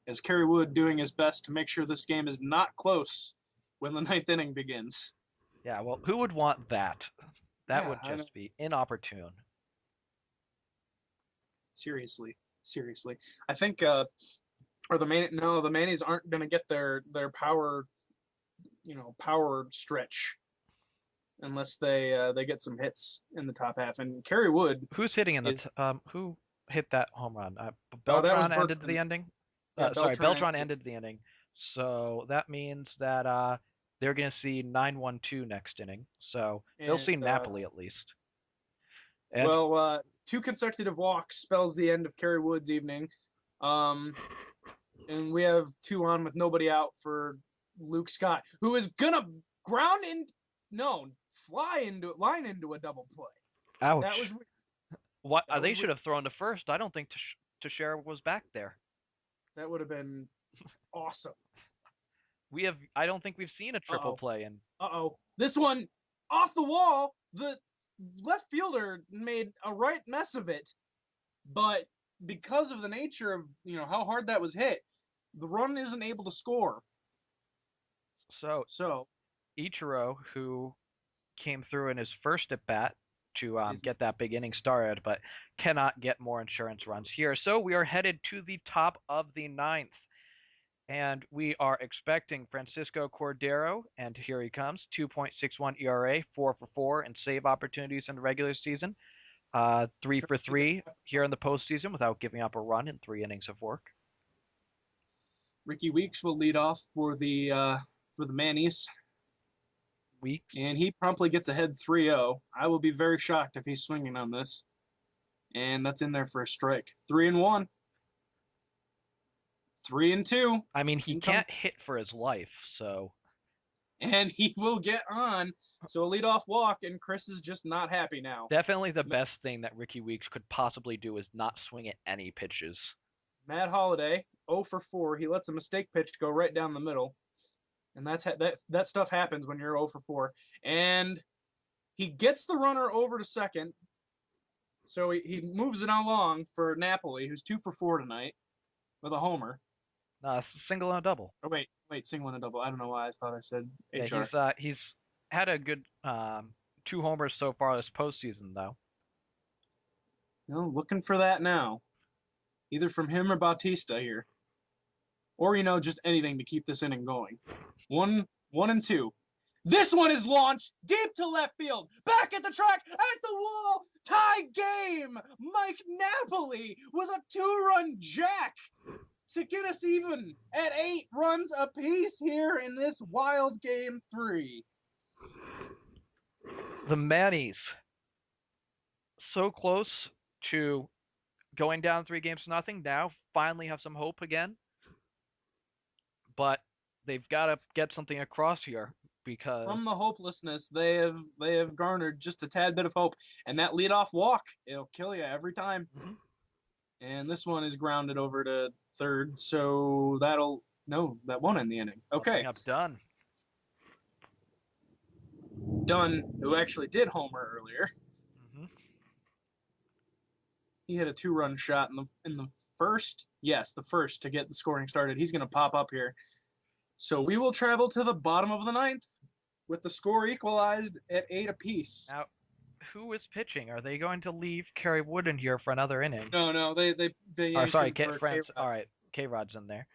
as Kerry Wood doing his best to make sure this game is not close when the ninth inning begins. Yeah, well, who would want that? That Yeah, would I know. just be inopportune. Seriously. I think or the Mannies aren't going to get their power, power stretch unless they get some hits in the top half. And Kerry Wood Who's hitting in the is who hit that home run? that was Beltran ended the Berkman. ending. Yeah, Sorry, Beltran. Beltran ended the inning. So that means that they're going to see 9-1-2 next inning. So they'll see And Napoli at least. And well, two consecutive walks spells the end of Kerry Wood's evening. And we have 2 on with nobody out for Luke Scott, who is gonna line into a double play. That ouch. was What that they was should have thrown to first. I don't think Teixeira was back there. that would have been awesome. I don't think we've seen a triple play and This one off the wall. The left fielder made a right mess of it, but because of the nature of how hard that was hit, the run isn't able to score. so Ichiro, who came through in his first at bat to get that big inning started, but cannot get more insurance runs here. So we are headed to the top of the ninth. And we are expecting Francisco Cordero, and here he comes, 2.61 ERA, 4 for 4 in save opportunities in the regular season, 3 for 3 here in the postseason without giving up a run in 3 innings of work. Ricky Weeks will lead off for the Mannies. Weeks. And he promptly gets ahead 3-0. I will be very shocked if he's swinging on this. And that's in there for a strike. 3-1. 3-2. I mean, he can't hit for his life, so. And he will get on. So a leadoff walk, and Chris is just not happy now. Definitely the best thing that Ricky Weeks could possibly do is not swing at any pitches. Matt Holliday, 0 for 4. He lets a mistake pitch go right down the middle. And that stuff happens when you're 0 for 4. And he gets the runner over to second. So he moves it along for Napoli, who's 2 for 4 tonight with a homer. Single and a double. Oh, wait, single and a double. I don't know why I thought I said HR. Yeah, he's had a good 2 homers so far this postseason, though. Looking for that now. Either from him or Bautista here. Or, just anything to keep this inning going. 1-2. This one is launched deep to left field. Back at the track, at the wall. Tie game. Mike Napoli with a 2-run jack to get us even at 8 runs apiece here in this wild game 3. The Mannies, so close to going down 3-0, now finally have some hope again. But they've got to get something across here because from the hopelessness, they have garnered just a tad bit of hope, and that leadoff walk, it'll kill you every time. Mm-hmm. And this one is grounded over to third, so that won't end the inning. Okay. Dunn, who actually did homer earlier. Mm-hmm. He hit a 2-run shot in the first. Yes, the first to get the scoring started. He's going to pop up here. So we will travel to the bottom of the ninth with the score equalized at 8 apiece. Now, who is pitching? Are they going to leave Kerry Wood in here for another inning? No. They sorry, K-Rod's. All right, K-Rod's in there.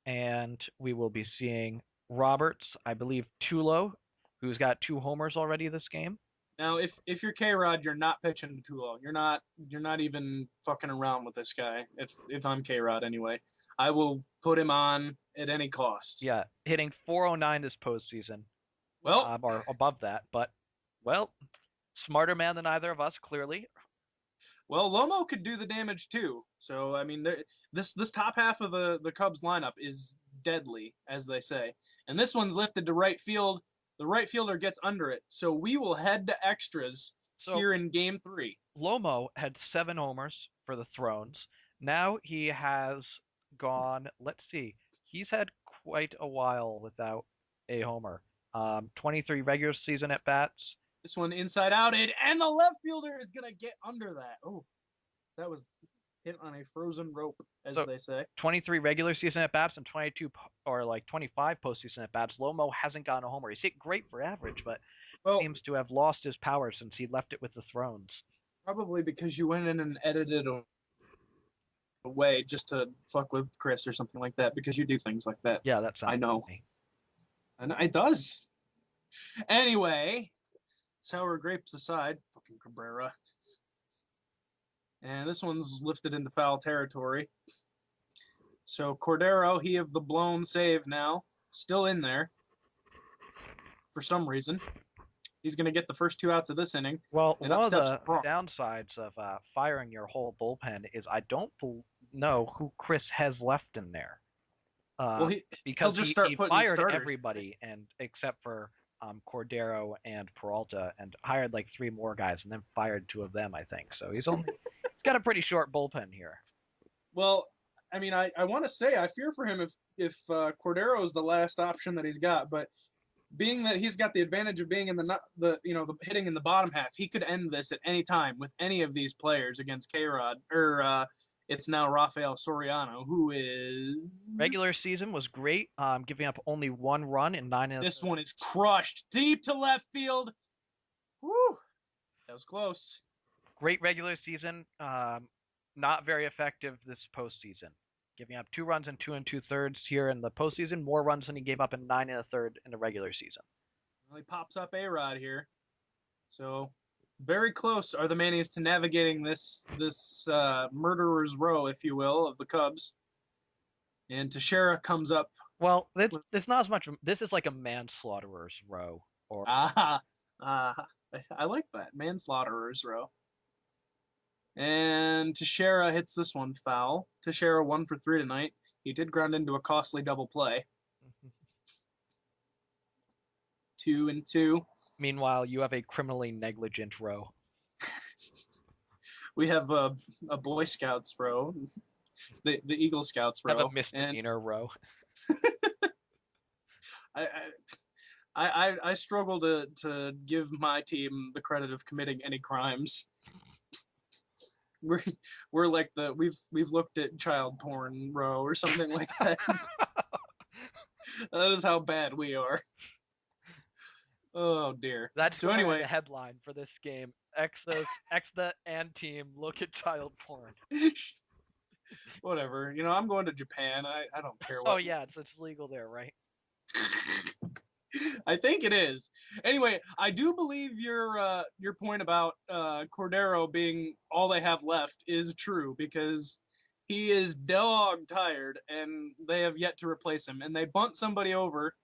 And we will be seeing Roberts, I believe Tulo, who's got 2 homers already this game. Now, if you're K-Rod, you're not pitching to Tulo. You're not even fucking around with this guy. If I'm K-Rod anyway, I will put him on at any cost. Yeah, hitting .409 this postseason. Well, or above that, but smarter man than either of us, clearly. Well, Lomo could do the damage too. So I mean, this top half of the Cubs lineup is deadly, as they say. And this one's lifted to right field. The right fielder gets under it. So we will head to extras here in Game 3. Lomo had 7 homers for the Thrones. Now he has gone, let's see, he's had quite a while without a homer. 23 regular season at-bats. This one inside outed, and the left fielder is going to get under that. Oh, that was hit on a frozen rope, as So they say. 23 regular season at bats and 25 postseason at bats. Lomo hasn't gotten a homer. He's hit great for average, but Well, seems to have lost his power since he left it with the Thrones. probably because you went in and edited away just to fuck with Chris or something like that, because you do things like that. Yeah, that sounds I know. funny. And it does. Anyway, sour grapes aside, fucking Cabrera. And this one's lifted into foul territory. So Cordero, he of the blown save now, still in there for some reason. He's going to get the first 2 outs of this inning. Well, And one up of steps the Braun. downsides of firing your whole bullpen is I don't know who Chris has left in there. Well, because he'll just start he putting fired starters. everybody, and except for Cordero and Peralta, and hired like 3 more guys, and then fired 2 of them, I think. So he's got a pretty short bullpen here. Well, I mean, I want to say I fear for him if Cordero is the last option that he's got, but being that he's got the advantage of being in the hitting in the bottom half, he could end this at any time with any of these players against K-Rod, or it's now Rafael Soriano, who is Regular season was great, giving up only 1 run in 9 innings. This one is crushed deep to left field. Woo, that was close. Great regular season, not very effective this postseason. Giving up 2 runs and 2 2/3 here in the postseason, more runs than he gave up in 9 1/3 in the regular season. Well, he pops up A-Rod here. So very close are the Mannies to navigating this murderer's row, if you will, of the Cubs. And Teixeira comes up. Well, it's not as much. This is like a manslaughterer's row. Or I like that, manslaughterer's row. And Teixeira hits this one foul. Teixeira 1 for 3 tonight. He did ground into a costly double play. 2-2. Meanwhile, you have a criminally negligent row. We have a Boy Scouts row, the Eagle Scouts row, Have a misdemeanor row. I struggle to give my team the credit of committing any crimes. We're like we've looked at child porn row or something like that. That is how bad we are. Oh dear. That's so anyway, the headline for this game. Exta and team look at child porn. Whatever. I'm going to Japan. I don't care what. Oh yeah, it's legal there, right? I think it is. Anyway, I do believe your point about Cordero being all they have left is true, because he is dog tired and they have yet to replace him. And they bunt somebody over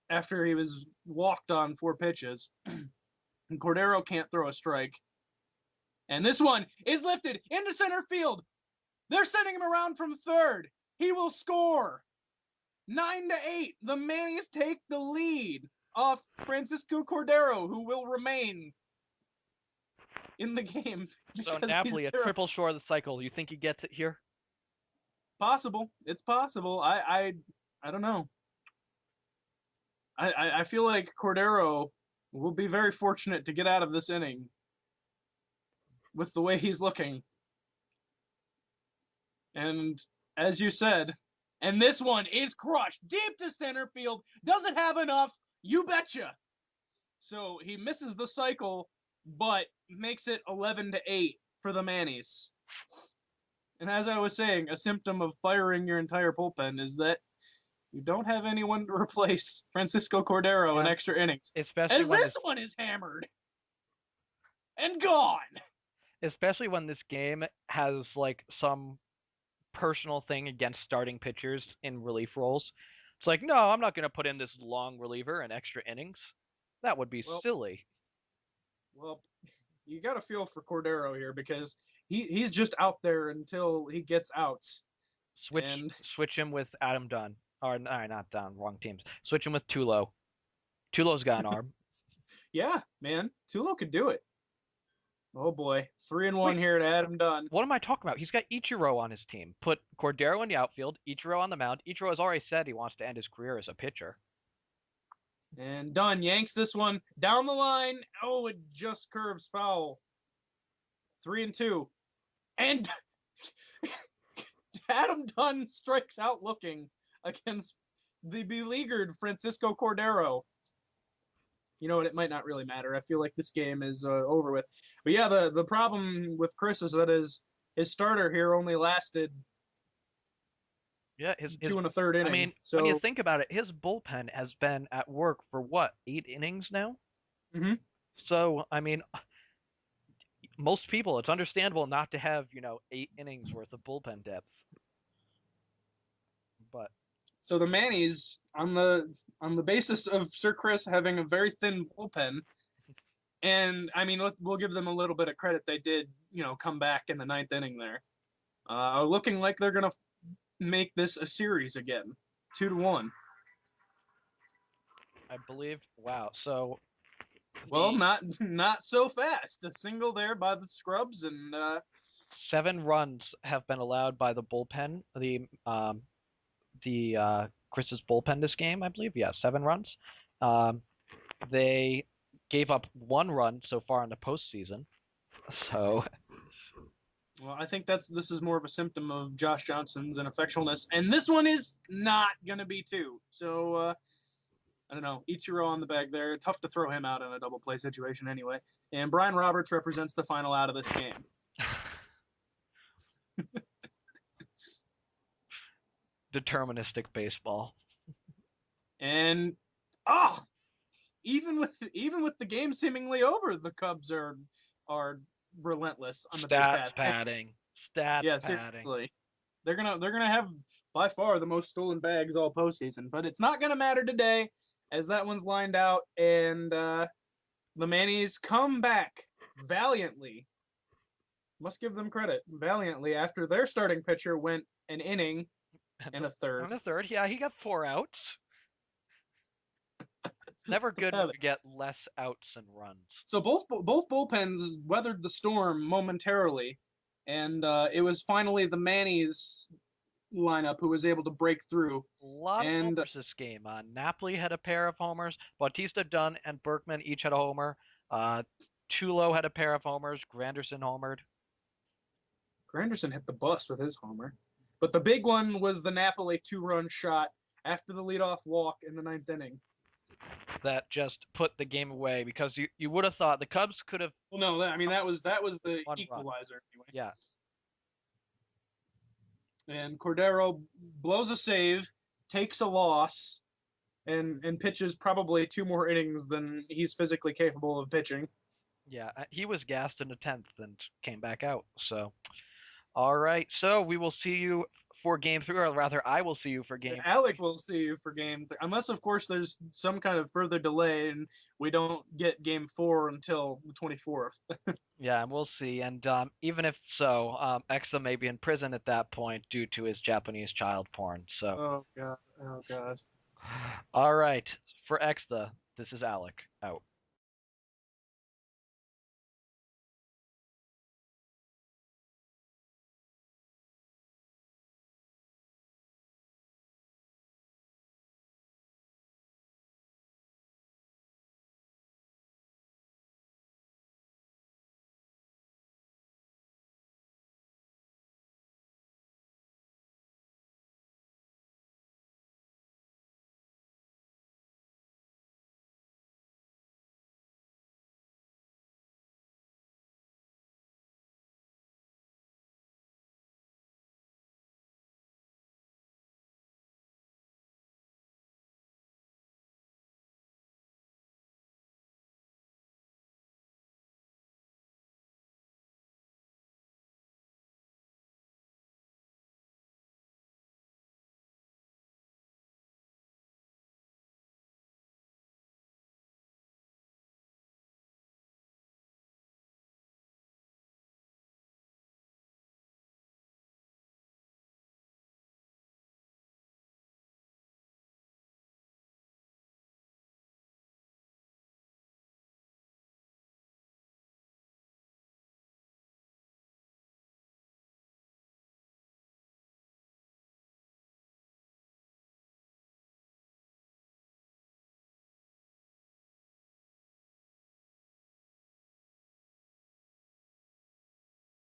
after he was walked on 4 pitches. And Cordero can't throw a strike. And this one is lifted into center field. They're sending him around from third. He will score. 9-8. The Mannies take the lead off Francisco Cordero, who will remain in the game. So Napoli, a triple short of the cycle. You think he gets it here? Possible. It's possible. I don't know. I feel like Cordero will be very fortunate to get out of this inning with the way he's looking. And as you said, and this one is crushed deep to center field. Doesn't have enough. You betcha. So he misses the cycle, but makes it 11-8 for the Mannies. And as I was saying, a symptom of firing your entire bullpen is that you don't have anyone to replace Francisco Cordero in extra innings. Especially as this one is hammered and gone. Especially when this game has like some personal thing against starting pitchers in relief roles. It's like, no, I'm not going to put in this long reliever in extra innings. That would be silly. Well, you got to feel for Cordero here, because he's just out there until he gets outs. Switch him with Adam Dunn. Or no, not Dunn, wrong teams. Switch him with Tulo. Tulo's got an arm. Yeah, man. Tulo could do it. Oh boy, 3-1 here at Adam Dunn. What am I talking about? He's got Ichiro on his team. Put Cordero in the outfield, Ichiro on the mound. Ichiro has already said he wants to end his career as a pitcher. And Dunn yanks this one down the line. Oh, it just curves foul. 3-2. And Adam Dunn strikes out looking against the beleaguered Francisco Cordero. You know what? It might not really matter. I feel like this game is over with. But yeah, the problem with Chris is that his starter here only lasted Yeah, his 2 1/3 I inning. mean, when you So think about it, his bullpen has been at work for what, 8 innings now? mhm. So, I mean, most people, it's understandable not to have, 8 innings worth of bullpen depth. But So the Mannies, on the basis of Sir Chris having a very thin bullpen, and I mean we'll give them a little bit of credit. They did come back in the 9th inning there, looking like they're gonna make this a series again, 2-1. I believe, wow. So, Well, not so fast. A single there by the Scrubs, and 7 runs have been allowed by the bullpen. The Chris's bullpen this game, I believe. Yeah, 7 runs. They gave up 1 run so far in the postseason. So, well, I think this is more of a symptom of Josh Johnson's ineffectualness, and this one is not gonna be too. So I don't know. Ichiro on the bag there. Tough to throw him out in a double play situation anyway. And Brian Roberts represents the final out of this game. deterministic baseball. And even with the game seemingly over, the Cubs are relentless on the base pass. Padding. Yeah, Padding. seriously. They're gonna have by far the most stolen bags all postseason, but it's not gonna matter today, as that one's lined out, and the Mannies come back valiantly. Must give them credit, valiantly, after their starting pitcher went an inning and a third. And a third, yeah, he got 4 outs. Never good when you get less outs and runs. So both bullpens weathered the storm momentarily, and it was finally the Mannies lineup who was able to break through. A lot of homers this game. Napoli had a pair of homers. Bautista, Dunn, and Berkman each had a homer. Tulo had a pair of homers. Granderson homered. Granderson hit the bus with his homer. But the big one was the Napoli 2-run shot after the leadoff walk in the 9th inning. That just put the game away, because you would have thought the Cubs could have. Well, no, I mean that was the equalizer anyway. Yeah. And Cordero blows a save, takes a loss, and pitches probably 2 more innings than he's physically capable of pitching. Yeah, he was gassed in the 10th and came back out. So, all right. So we will see you for game 3, or rather, I will see you for game 3. Alec will see you for game 3, unless, of course, there's some kind of further delay and we don't get game 4 until the 24th. Yeah, we'll see. And even if so, Exa may be in prison at that point due to his Japanese child porn. So. Oh God. Oh God. All right. For Exa, this is Alec out.